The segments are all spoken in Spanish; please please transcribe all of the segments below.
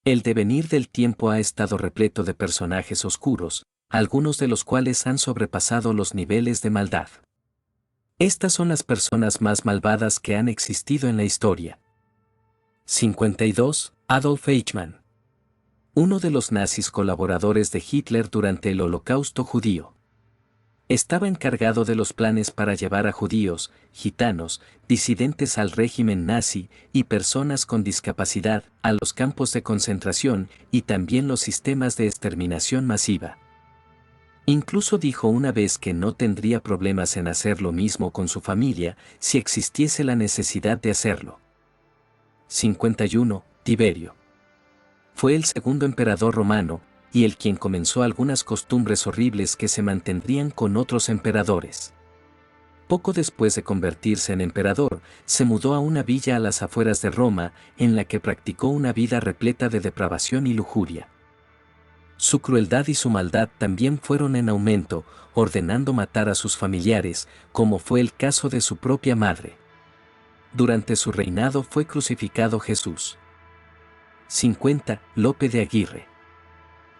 El devenir del tiempo ha estado repleto de personajes oscuros, algunos de los cuales han sobrepasado los niveles de maldad. Estas son las personas más malvadas que han existido en la historia. 52. Adolf Eichmann. Uno de los nazis colaboradores de Hitler durante el Holocausto judío. Estaba encargado de los planes para llevar a judíos, gitanos, disidentes al régimen nazi y personas con discapacidad a los campos de concentración y también los sistemas de exterminación masiva. Incluso dijo una vez que no tendría problemas en hacer lo mismo con su familia si existiese la necesidad de hacerlo. 51. Tiberio. Fue el segundo emperador romano, y el quien comenzó algunas costumbres horribles que se mantendrían con otros emperadores. Poco después de convertirse en emperador, se mudó a una villa a las afueras de Roma, en la que practicó una vida repleta de depravación y lujuria. Su crueldad y su maldad también fueron en aumento, ordenando matar a sus familiares, como fue el caso de su propia madre. Durante su reinado fue crucificado Jesús. 50. Lope de Aguirre.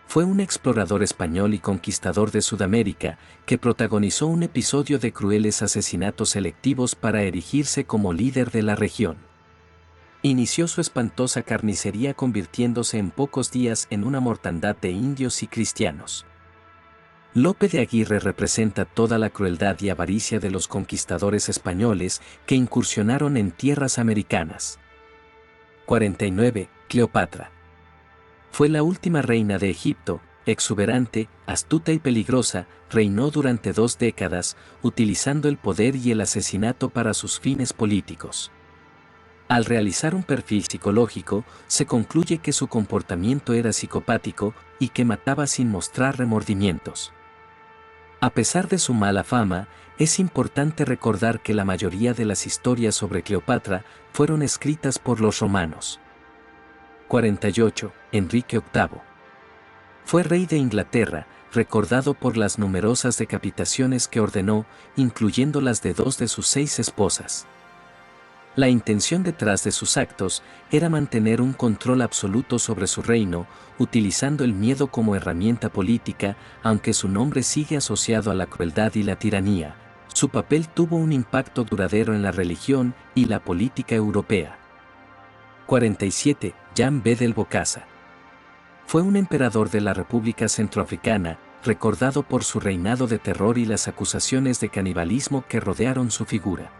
Fue un explorador español y conquistador de Sudamérica que protagonizó un episodio de crueles asesinatos selectivos para erigirse como líder de la región. Inició su espantosa carnicería convirtiéndose en pocos días en una mortandad de indios y cristianos. Lope de Aguirre representa toda la crueldad y avaricia de los conquistadores españoles que incursionaron en tierras americanas. 49. Cleopatra. Fue la última reina de Egipto, exuberante, astuta y peligrosa, reinó durante 2 décadas, utilizando el poder y el asesinato para sus fines políticos. Al realizar un perfil psicológico, se concluye que su comportamiento era psicopático y que mataba sin mostrar remordimientos. A pesar de su mala fama, es importante recordar que la mayoría de las historias sobre Cleopatra fueron escritas por los romanos. 48. Enrique VIII. Fue rey de Inglaterra, recordado por las numerosas decapitaciones que ordenó, incluyendo las de 2 de sus 6 esposas. La intención detrás de sus actos era mantener un control absoluto sobre su reino, utilizando el miedo como herramienta política, aunque su nombre sigue asociado a la crueldad y la tiranía. Su papel tuvo un impacto duradero en la religión y la política europea. 47. Jan Bedel Bokassa. Fue un emperador de la República Centroafricana, recordado por su reinado de terror y las acusaciones de canibalismo que rodearon su figura.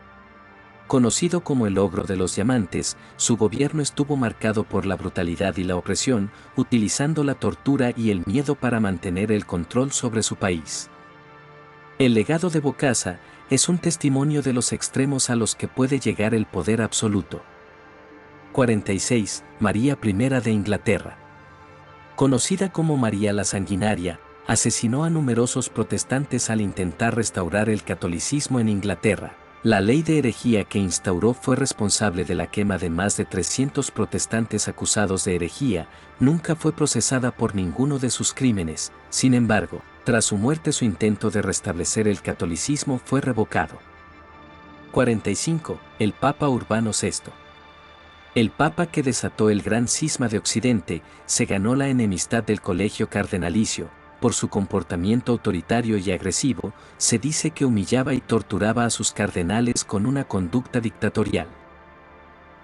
Conocido como el Ogro de los Diamantes, su gobierno estuvo marcado por la brutalidad y la opresión, utilizando la tortura y el miedo para mantener el control sobre su país. El legado de Bokassa es un testimonio de los extremos a los que puede llegar el poder absoluto. 46. María I de Inglaterra. Conocida como María la Sanguinaria, asesinó a numerosos protestantes al intentar restaurar el catolicismo en Inglaterra. La ley de herejía que instauró fue responsable de la quema de más de 300 protestantes acusados de herejía. Nunca fue procesada por ninguno de sus crímenes. Sin embargo, tras su muerte su intento de restablecer el catolicismo fue revocado. 45. El Papa Urbano VI. El Papa que desató el gran cisma de Occidente se ganó la enemistad del colegio cardenalicio. Por su comportamiento autoritario y agresivo, se dice que humillaba y torturaba a sus cardenales con una conducta dictatorial.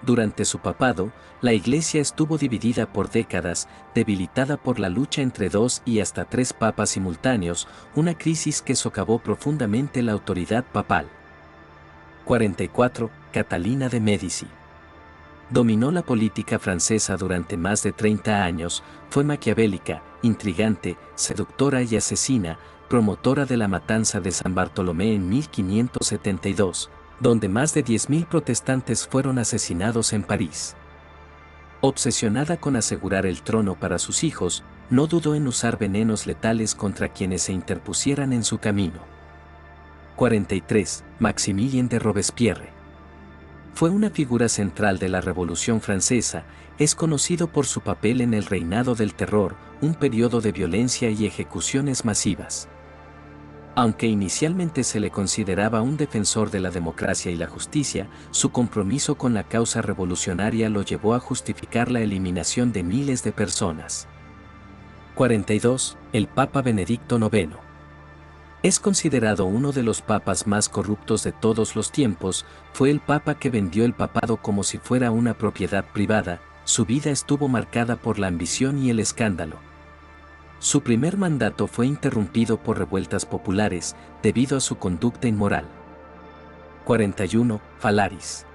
Durante su papado, la Iglesia estuvo dividida por décadas, debilitada por la lucha entre 2 y hasta 3 papas simultáneos, una crisis que socavó profundamente la autoridad papal. 44. Catalina de Médici. Dominó la política francesa durante más de 30 años, fue maquiavélica, intrigante, seductora y asesina, promotora de la matanza de San Bartolomé en 1572, donde más de 10.000 protestantes fueron asesinados en París. Obsesionada con asegurar el trono para sus hijos, no dudó en usar venenos letales contra quienes se interpusieran en su camino. 43. Maximilien de Robespierre. Fue una figura central de la Revolución Francesa, es conocido por su papel en el Reinado del Terror, un periodo de violencia y ejecuciones masivas. Aunque inicialmente se le consideraba un defensor de la democracia y la justicia, su compromiso con la causa revolucionaria lo llevó a justificar la eliminación de miles de personas. 42. El Papa Benedicto IX. Es considerado uno de los papas más corruptos de todos los tiempos, fue el papa que vendió el papado como si fuera una propiedad privada, su vida estuvo marcada por la ambición y el escándalo. Su primer mandato fue interrumpido por revueltas populares, debido a su conducta inmoral. 41. Falaris.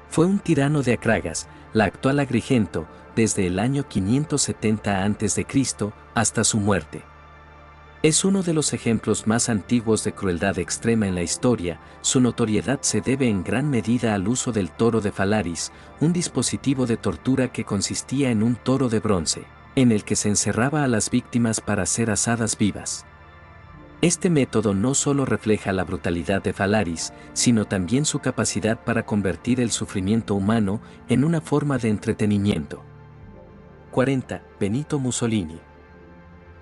Fue un tirano de Acragas, la actual Agrigento, desde el año 570 a.C. hasta su muerte. Es uno de los ejemplos más antiguos de crueldad extrema en la historia, su notoriedad se debe en gran medida al uso del toro de Falaris, un dispositivo de tortura que consistía en un toro de bronce, en el que se encerraba a las víctimas para ser asadas vivas. Este método no solo refleja la brutalidad de Falaris, sino también su capacidad para convertir el sufrimiento humano en una forma de entretenimiento. 40. Benito Mussolini.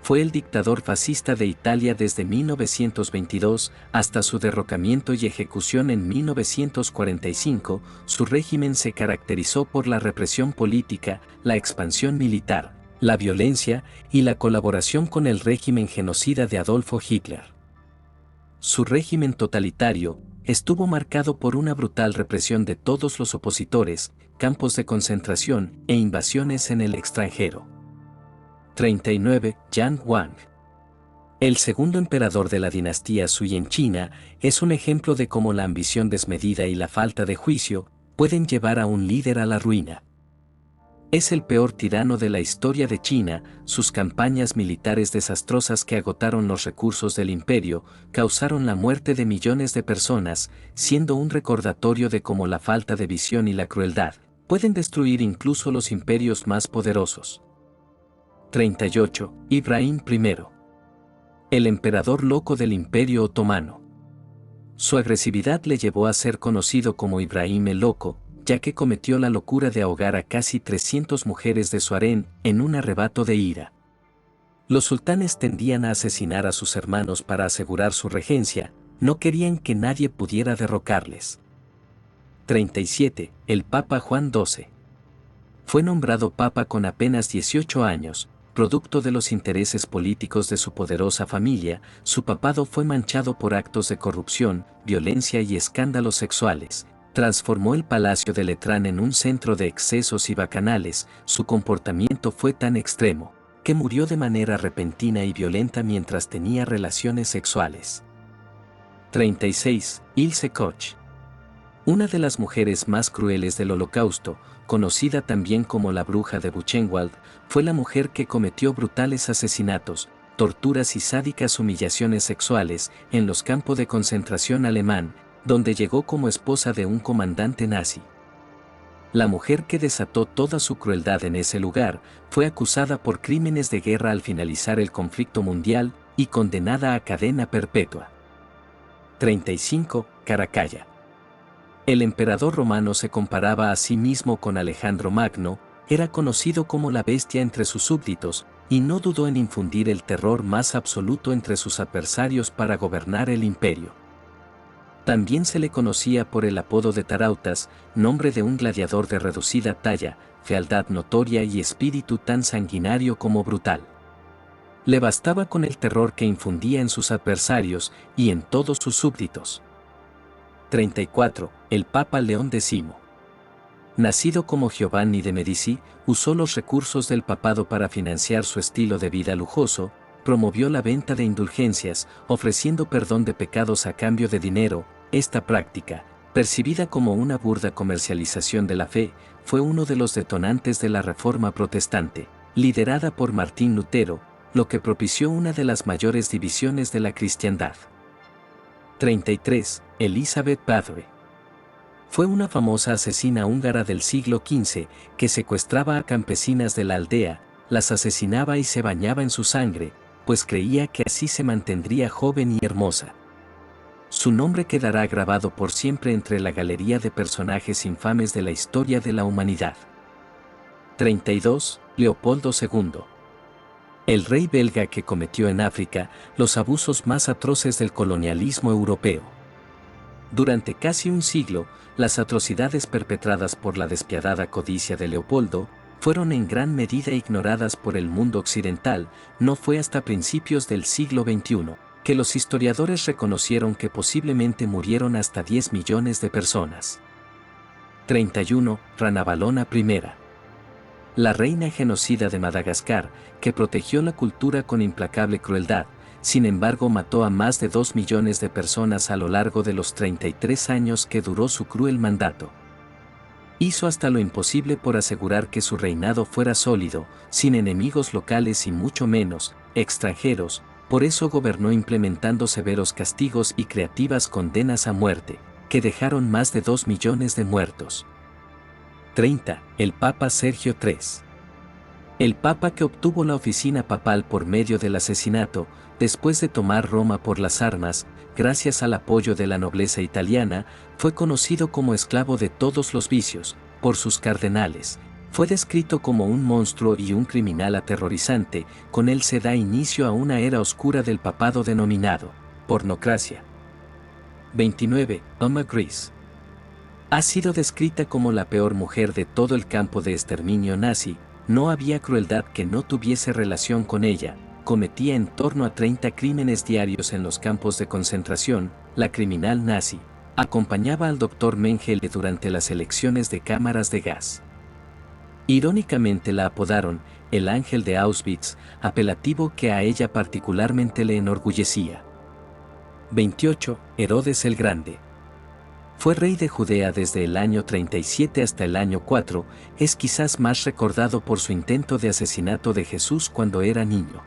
Fue el dictador fascista de Italia desde 1922 hasta su derrocamiento y ejecución en 1945. Su régimen se caracterizó por la represión política, la expansión militar, la violencia y la colaboración con el régimen genocida de Adolfo Hitler. Su régimen totalitario estuvo marcado por una brutal represión de todos los opositores, campos de concentración e invasiones en el extranjero. 39. Yan Huang. El segundo emperador de la dinastía Sui en China es un ejemplo de cómo la ambición desmedida y la falta de juicio pueden llevar a un líder a la ruina. Es el peor tirano de la historia de China, sus campañas militares desastrosas que agotaron los recursos del imperio, causaron la muerte de millones de personas, siendo un recordatorio de cómo la falta de visión y la crueldad pueden destruir incluso los imperios más poderosos. 38. Ibrahim I. El emperador loco del Imperio Otomano. Su agresividad le llevó a ser conocido como Ibrahim el Loco, ya que cometió la locura de ahogar a casi 300 mujeres de su harén en un arrebato de ira. Los sultanes tendían a asesinar a sus hermanos para asegurar su regencia, no querían que nadie pudiera derrocarles. 37. El Papa Juan XII. Fue nombrado papa con apenas 18 años, producto de los intereses políticos de su poderosa familia. Su papado fue manchado por actos de corrupción, violencia y escándalos sexuales. Transformó el Palacio de Letrán en un centro de excesos y bacanales. Su comportamiento fue tan extremo, que murió de manera repentina y violenta mientras tenía relaciones sexuales. 36. Ilse Koch. Una de las mujeres más crueles del Holocausto, conocida también como la bruja de Buchenwald, fue la mujer que cometió brutales asesinatos, torturas y sádicas humillaciones sexuales en los campos de concentración alemán, donde llegó como esposa de un comandante nazi. La mujer que desató toda su crueldad en ese lugar fue acusada por crímenes de guerra al finalizar el conflicto mundial y condenada a cadena perpetua. 35. Caracalla. El emperador romano se comparaba a sí mismo con Alejandro Magno, era conocido como la bestia entre sus súbditos, y no dudó en infundir el terror más absoluto entre sus adversarios para gobernar el imperio. También se le conocía por el apodo de Tarautas, nombre de un gladiador de reducida talla, fealdad notoria y espíritu tan sanguinario como brutal. Le bastaba con el terror que infundía en sus adversarios y en todos sus súbditos. 34. El Papa León X. Nacido como Giovanni de Medici, usó los recursos del papado para financiar su estilo de vida lujoso, promovió la venta de indulgencias, ofreciendo perdón de pecados a cambio de dinero. Esta práctica, percibida como una burda comercialización de la fe, fue uno de los detonantes de la Reforma Protestante, liderada por Martín Lutero, lo que propició una de las mayores divisiones de la cristiandad. 33. Elizabeth Bathory. Fue una famosa asesina húngara del siglo XV que secuestraba a campesinas de la aldea, las asesinaba y se bañaba en su sangre, pues creía que así se mantendría joven y hermosa. Su nombre quedará grabado por siempre entre la galería de personajes infames de la historia de la humanidad. 32. Leopoldo II. El rey belga que cometió en África los abusos más atroces del colonialismo europeo. Durante casi un siglo, las atrocidades perpetradas por la despiadada codicia de Leopoldo fueron en gran medida ignoradas por el mundo occidental. No fue hasta principios del siglo XXI que los historiadores reconocieron que posiblemente murieron hasta 10 millones de personas. 31. Ranavalona I. La reina genocida de Madagascar, que protegió la cultura con implacable crueldad, sin embargo mató a más de 2 millones de personas a lo largo de los 33 años que duró su cruel mandato. Hizo hasta lo imposible por asegurar que su reinado fuera sólido, sin enemigos locales y mucho menos extranjeros. Por eso gobernó implementando severos castigos y creativas condenas a muerte, que dejaron más de 2 millones de muertos. 30. El Papa Sergio III. El Papa que obtuvo la oficina papal por medio del asesinato, después de tomar Roma por las armas, gracias al apoyo de la nobleza italiana, fue conocido como esclavo de todos los vicios, por sus cardenales. Fue descrito como un monstruo y un criminal aterrorizante. Con él se da inicio a una era oscura del papado denominado pornocracia. 29. Emma Gries. Ha sido descrita como la peor mujer de todo el campo de exterminio nazi. No había crueldad que no tuviese relación con ella. Cometía en torno a 30 crímenes diarios en los campos de concentración. La criminal nazi acompañaba al Dr. Mengele durante las elecciones de cámaras de gas. Irónicamente la apodaron el ángel de Auschwitz, apelativo que a ella particularmente le enorgullecía. 28. Herodes el Grande. Fue rey de Judea desde el año 37 hasta el año 4, es quizás más recordado por su intento de asesinato de Jesús cuando era niño.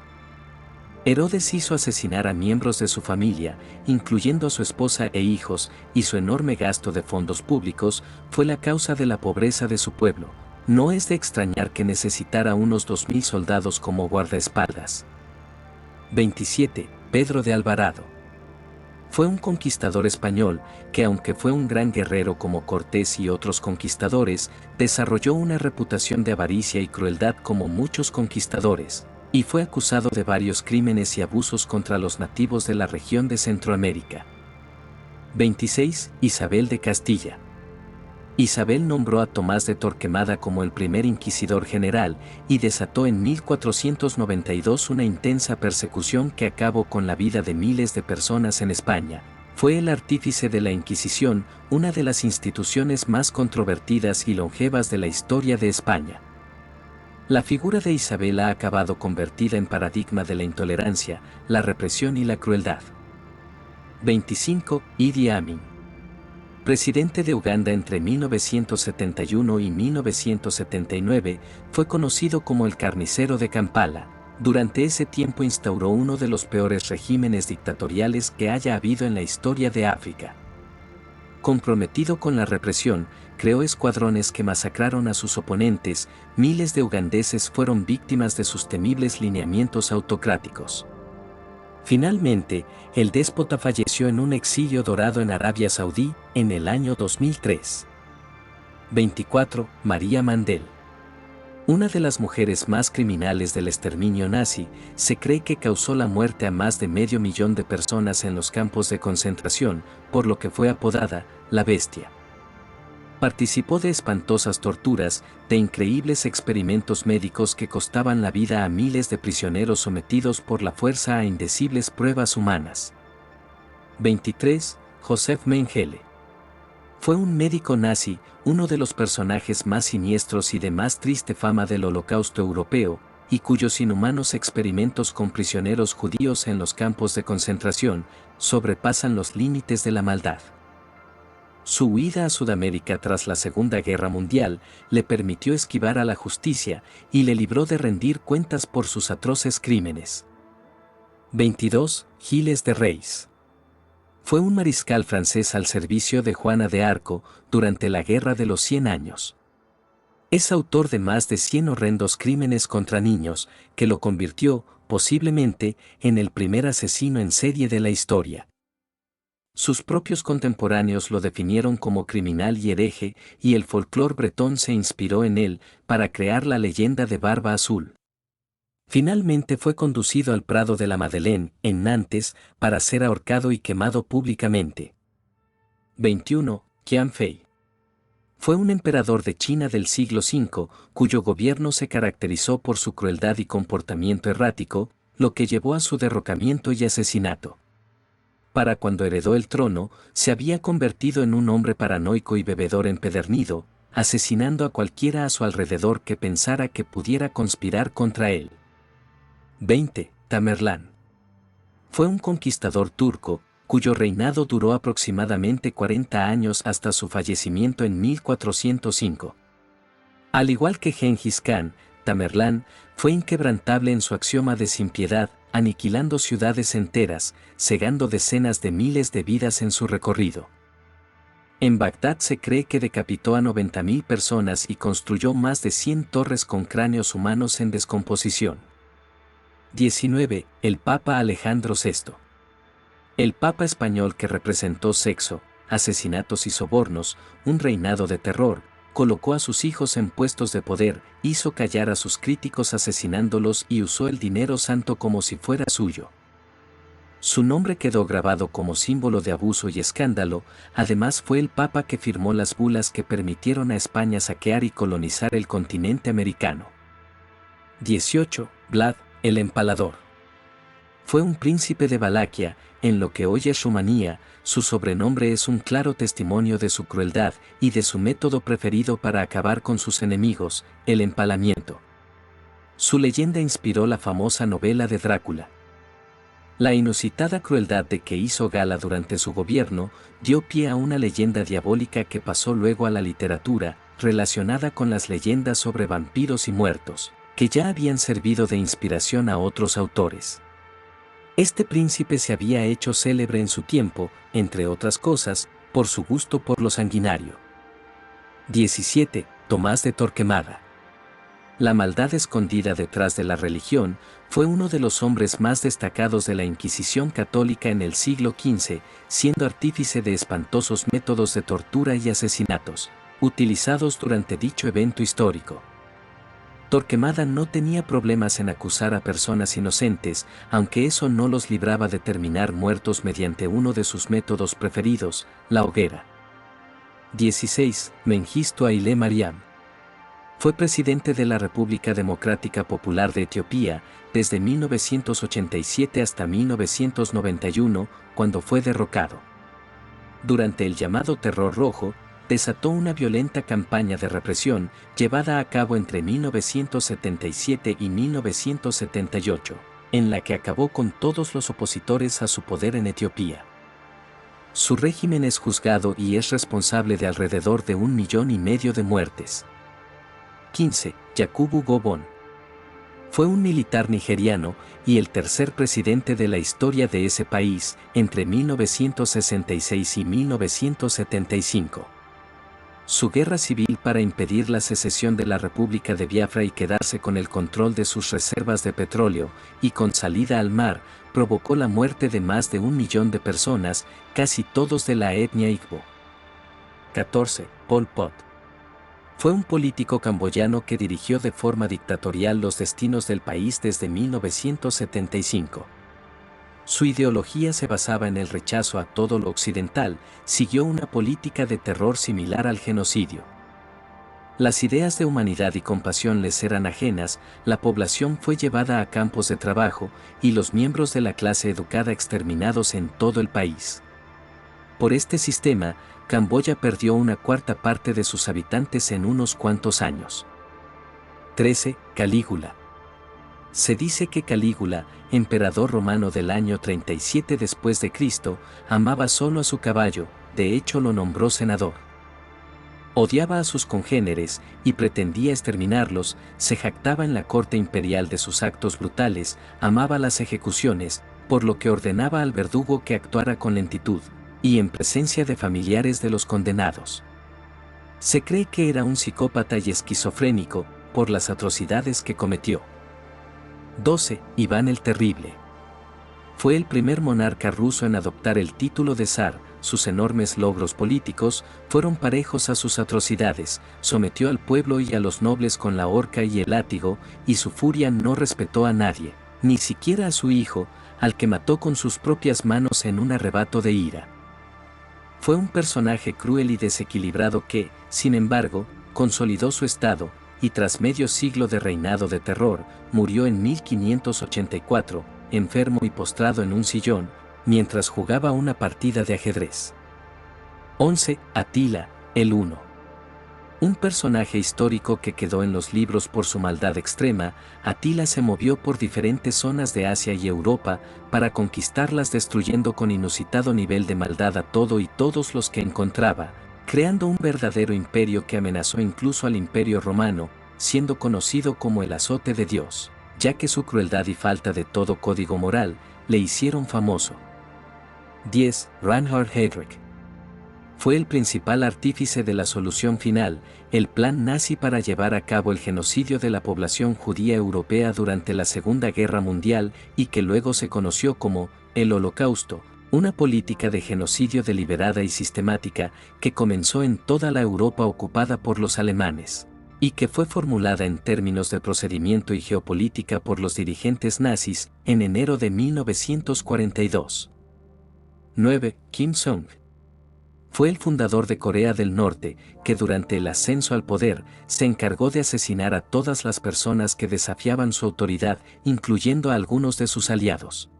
Herodes hizo asesinar a miembros de su familia, incluyendo a su esposa e hijos, y su enorme gasto de fondos públicos fue la causa de la pobreza de su pueblo. No es de extrañar que necesitara unos 2.000 soldados como guardaespaldas. 27. Pedro de Alvarado. Fue un conquistador español que, aunque fue un gran guerrero como Cortés y otros conquistadores, desarrolló una reputación de avaricia y crueldad como muchos conquistadores, y fue acusado de varios crímenes y abusos contra los nativos de la región de Centroamérica. 26. Isabel de Castilla. Isabel nombró a Tomás de Torquemada como el primer inquisidor general y desató en 1492 una intensa persecución que acabó con la vida de miles de personas en España. Fue el artífice de la Inquisición, una de las instituciones más controvertidas y longevas de la historia de España. La figura de Isabel ha acabado convertida en paradigma de la intolerancia, la represión y la crueldad. 25. Idi Amin. Presidente de Uganda entre 1971 y 1979, fue conocido como el carnicero de Kampala. Durante ese tiempo instauró uno de los peores regímenes dictatoriales que haya habido en la historia de África. Comprometido con la represión, creó escuadrones que masacraron a sus oponentes. Miles de ugandeses fueron víctimas de sus temibles lineamientos autocráticos. Finalmente, el déspota falleció en un exilio dorado en Arabia Saudí en el año 2003. 24. María Mandel. Una de las mujeres más criminales del exterminio nazi, se cree que causó la muerte a más de 500.000 de personas en los campos de concentración, por lo que fue apodada la Bestia. Participó de espantosas torturas, de increíbles experimentos médicos que costaban la vida a miles de prisioneros sometidos por la fuerza a indecibles pruebas humanas. 23. Josef Mengele. Fue un médico nazi, uno de los personajes más siniestros y de más triste fama del Holocausto europeo, y cuyos inhumanos experimentos con prisioneros judíos en los campos de concentración sobrepasan los límites de la maldad. Su huida a Sudamérica tras la Segunda Guerra Mundial le permitió esquivar a la justicia y le libró de rendir cuentas por sus atroces crímenes. 22. Gilles de Rais. Fue un mariscal francés al servicio de Juana de Arco durante la Guerra de los 100 años. Es autor de más de 100 horrendos crímenes contra niños, que lo convirtió, posiblemente, en el primer asesino en serie de la historia. Sus propios contemporáneos lo definieron como criminal y hereje, y el folclore bretón se inspiró en él para crear la leyenda de Barba Azul. Finalmente fue conducido al Prado de la Madeleine, en Nantes, para ser ahorcado y quemado públicamente. 21. Qian Fei. Fue un emperador de China del siglo V, cuyo gobierno se caracterizó por su crueldad y comportamiento errático, lo que llevó a su derrocamiento y asesinato. Para cuando heredó el trono, se había convertido en un hombre paranoico y bebedor empedernido, asesinando a cualquiera a su alrededor que pensara que pudiera conspirar contra él. 20. Tamerlán. Fue un conquistador turco, cuyo reinado duró aproximadamente 40 años hasta su fallecimiento en 1405. Al igual que Gengis Khan, Tamerlán fue inquebrantable en su axioma de sin piedad, aniquilando ciudades enteras, cegando decenas de miles de vidas en su recorrido. En Bagdad se cree que decapitó a 90.000 personas y construyó más de 100 torres con cráneos humanos en descomposición. 19. El Papa Alejandro VI. El Papa español que representó sexo, asesinatos y sobornos, un reinado de terror, colocó a sus hijos en puestos de poder, hizo callar a sus críticos asesinándolos y usó el dinero santo como si fuera suyo. Su nombre quedó grabado como símbolo de abuso y escándalo, además fue el Papa que firmó las bulas que permitieron a España saquear y colonizar el continente americano. 18. Vlad, el Empalador. Fue un príncipe de Valaquia, en lo que hoy es Rumanía, su sobrenombre es un claro testimonio de su crueldad y de su método preferido para acabar con sus enemigos, el empalamiento. Su leyenda inspiró la famosa novela de Drácula. La inusitada crueldad de que hizo gala durante su gobierno dio pie a una leyenda diabólica que pasó luego a la literatura, relacionada con las leyendas sobre vampiros y muertos, que ya habían servido de inspiración a otros autores. Este príncipe se había hecho célebre en su tiempo, entre otras cosas, por su gusto por lo sanguinario. 17. Tomás de Torquemada. La maldad escondida detrás de la religión fue uno de los hombres más destacados de la Inquisición católica en el siglo XV, siendo artífice de espantosos métodos de tortura y asesinatos, utilizados durante dicho evento histórico. Torquemada no tenía problemas en acusar a personas inocentes, aunque eso no los libraba de terminar muertos mediante uno de sus métodos preferidos, la hoguera. 16. Mengistu Haile Mariam. Fue presidente de la República Democrática Popular de Etiopía desde 1987 hasta 1991, cuando fue derrocado. Durante el llamado Terror Rojo, desató una violenta campaña de represión llevada a cabo entre 1977 y 1978, en la que acabó con todos los opositores a su poder en Etiopía. Su régimen es juzgado y es responsable de alrededor de 1,5 millones de muertes. 15. Yakubu Gowon. Fue un militar nigeriano y el tercer presidente de la historia de ese país entre 1966 y 1975. Su guerra civil para impedir la secesión de la República de Biafra y quedarse con el control de sus reservas de petróleo, y con salida al mar, provocó la muerte de más de 1 millón de personas, casi todos de la etnia Igbo. 14. Pol Pot. Fue un político camboyano que dirigió de forma dictatorial los destinos del país desde 1975. Su ideología se basaba en el rechazo a todo lo occidental, siguió una política de terror similar al genocidio. Las ideas de humanidad y compasión les eran ajenas, la población fue llevada a campos de trabajo y los miembros de la clase educada exterminados en todo el país. Por este sistema, Camboya perdió 1/4 parte de sus habitantes en unos cuantos años. 13. Calígula. Se dice que Calígula, emperador romano del año 37 después de Cristo, amaba solo a su caballo, de hecho lo nombró senador. Odiaba a sus congéneres y pretendía exterminarlos, se jactaba en la corte imperial de sus actos brutales, amaba las ejecuciones, por lo que ordenaba al verdugo que actuara con lentitud, y en presencia de familiares de los condenados. Se cree que era un psicópata y esquizofrénico, por las atrocidades que cometió. 12. Iván el Terrible. Fue el primer monarca ruso en adoptar el título de zar, sus enormes logros políticos, fueron parejos a sus atrocidades, sometió al pueblo y a los nobles con la horca y el látigo, y su furia no respetó a nadie, ni siquiera a su hijo, al que mató con sus propias manos en un arrebato de ira. Fue un personaje cruel y desequilibrado que, sin embargo, consolidó su estado, y tras medio siglo de reinado de terror, murió en 1584, enfermo y postrado en un sillón, mientras jugaba una partida de ajedrez. 11. Atila, el Huno. Un personaje histórico que quedó en los libros por su maldad extrema, Atila se movió por diferentes zonas de Asia y Europa para conquistarlas, destruyendo con inusitado nivel de maldad a todo y todos los que encontraba, creando un verdadero imperio que amenazó incluso al Imperio Romano, siendo conocido como el azote de Dios, ya que su crueldad y falta de todo código moral le hicieron famoso. 10. Reinhard Heydrich. Fue el principal artífice de la solución final, el plan nazi para llevar a cabo el genocidio de la población judía europea durante la Segunda Guerra Mundial y que luego se conoció como el Holocausto, una política de genocidio deliberada y sistemática que comenzó en toda la Europa ocupada por los alemanes, y que fue formulada en términos de procedimiento y geopolítica por los dirigentes nazis en enero de 1942. 9. Kim Jong. Fue el fundador de Corea del Norte, que durante el ascenso al poder, se encargó de asesinar a todas las personas que desafiaban su autoridad, incluyendo a algunos de sus aliados.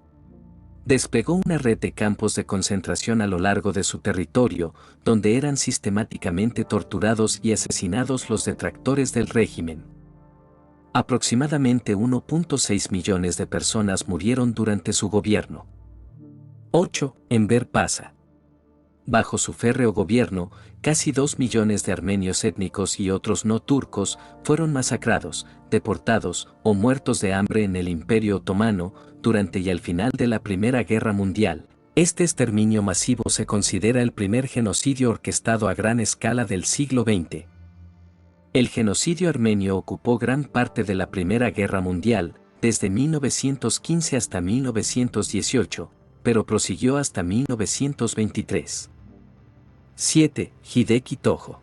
Desplegó una red de campos de concentración a lo largo de su territorio, donde eran sistemáticamente torturados y asesinados los detractores del régimen. Aproximadamente 1.6 millones de personas murieron durante su gobierno. 8. Enver Paşa. Bajo su férreo gobierno, casi 2 millones de armenios étnicos y otros no turcos fueron masacrados, deportados o muertos de hambre en el Imperio Otomano durante y al final de la Primera Guerra Mundial. Este exterminio masivo se considera el primer genocidio orquestado a gran escala del siglo XX. El genocidio armenio ocupó gran parte de la Primera Guerra Mundial, desde 1915 hasta 1918, pero prosiguió hasta 1923. 7. Hideki Tojo.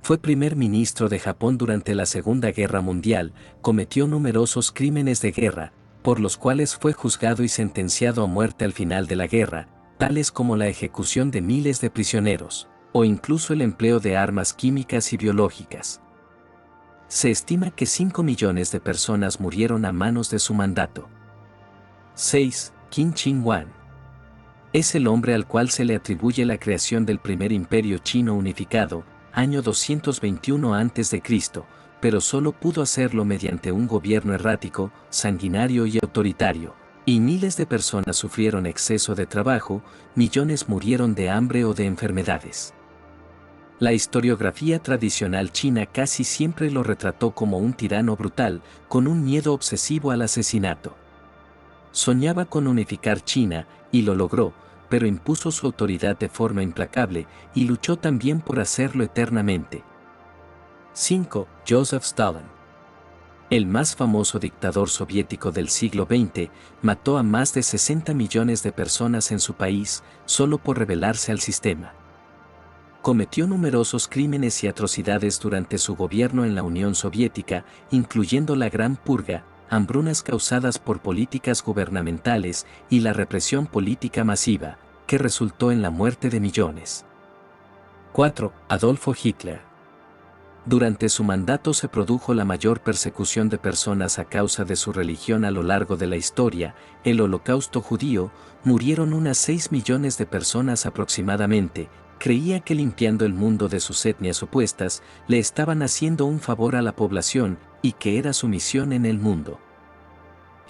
Fue primer ministro de Japón durante la Segunda Guerra Mundial, cometió numerosos crímenes de guerra, por los cuales fue juzgado y sentenciado a muerte al final de la guerra, tales como la ejecución de miles de prisioneros, o incluso el empleo de armas químicas y biológicas. Se estima que 5 millones de personas murieron a manos de su mandato. 6. Qin Shi Huang. Es el hombre al cual se le atribuye la creación del primer imperio chino unificado, año 221 a.C., pero solo pudo hacerlo mediante un gobierno errático, sanguinario y autoritario, y miles de personas sufrieron exceso de trabajo, millones murieron de hambre o de enfermedades. La historiografía tradicional china casi siempre lo retrató como un tirano brutal, con un miedo obsesivo al asesinato. Soñaba con unificar China, y lo logró, pero impuso su autoridad de forma implacable, y luchó también por hacerlo eternamente. 5. Joseph Stalin. El más famoso dictador soviético del siglo XX, mató a más de 60 millones de personas en su país, solo por rebelarse al sistema. Cometió numerosos crímenes y atrocidades durante su gobierno en la Unión Soviética, incluyendo la Gran Purga, hambrunas causadas por políticas gubernamentales y la represión política masiva, que resultó en la muerte de millones. 4. Adolfo Hitler. Durante su mandato se produjo la mayor persecución de personas a causa de su religión a lo largo de la historia, el Holocausto judío, murieron unas 6 millones de personas aproximadamente. Creía que limpiando el mundo de sus etnias opuestas, le estaban haciendo un favor a la población, y que era su misión en el mundo.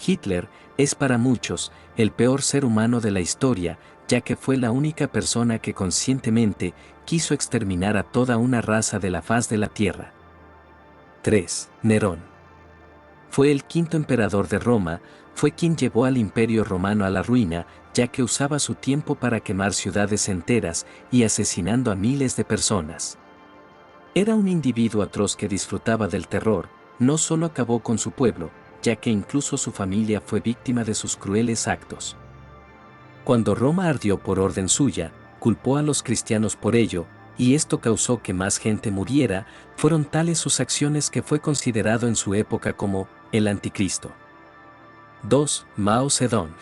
Hitler es para muchos el peor ser humano de la historia, ya que fue la única persona que conscientemente quiso exterminar a toda una raza de la faz de la tierra. 3. Nerón. Fue el quinto emperador de Roma, fue quien llevó al Imperio Romano a la ruina, ya que usaba su tiempo para quemar ciudades enteras y asesinando a miles de personas. Era un individuo atroz que disfrutaba del terror, no solo acabó con su pueblo, ya que incluso su familia fue víctima de sus crueles actos. Cuando Roma ardió por orden suya, culpó a los cristianos por ello, y esto causó que más gente muriera. Fueron tales sus acciones que fue considerado en su época como el anticristo. 2. Mao Zedong.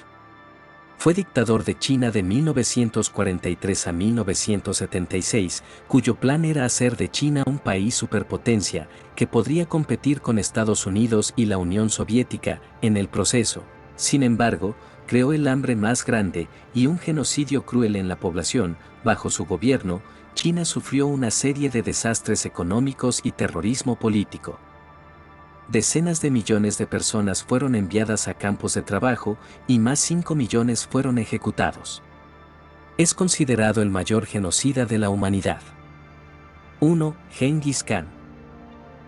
Fue dictador de China de 1943 a 1976, cuyo plan era hacer de China un país superpotencia que podría competir con Estados Unidos y la Unión Soviética. En el proceso, sin embargo, creó el hambre más grande y un genocidio cruel en la población. Bajo su gobierno, China sufrió una serie de desastres económicos y terrorismo político. Decenas de millones de personas fueron enviadas a campos de trabajo y más 5 millones fueron ejecutados. Es considerado el mayor genocida de la humanidad. 1. Gengis Khan.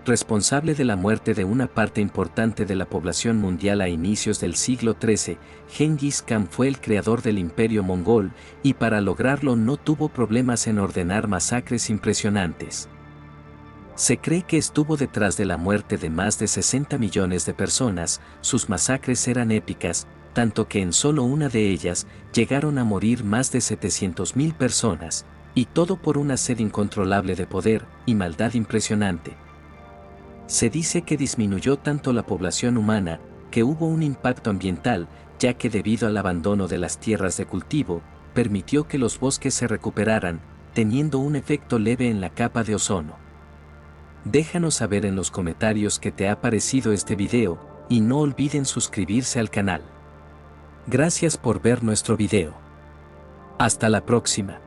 Responsable de la muerte de una parte importante de la población mundial a inicios del siglo XIII, Gengis Khan fue el creador del imperio mongol y para lograrlo no tuvo problemas en ordenar masacres impresionantes. Se cree que estuvo detrás de la muerte de más de 60 millones de personas. Sus masacres eran épicas, tanto que en solo una de ellas llegaron a morir más de 700.000 personas, y todo por una sed incontrolable de poder y maldad impresionante. Se dice que disminuyó tanto la población humana, que hubo un impacto ambiental, ya que debido al abandono de las tierras de cultivo, permitió que los bosques se recuperaran, teniendo un efecto leve en la capa de ozono. Déjanos saber en los comentarios qué te ha parecido este video, y no olviden suscribirse al canal. Gracias por ver nuestro video. Hasta la próxima.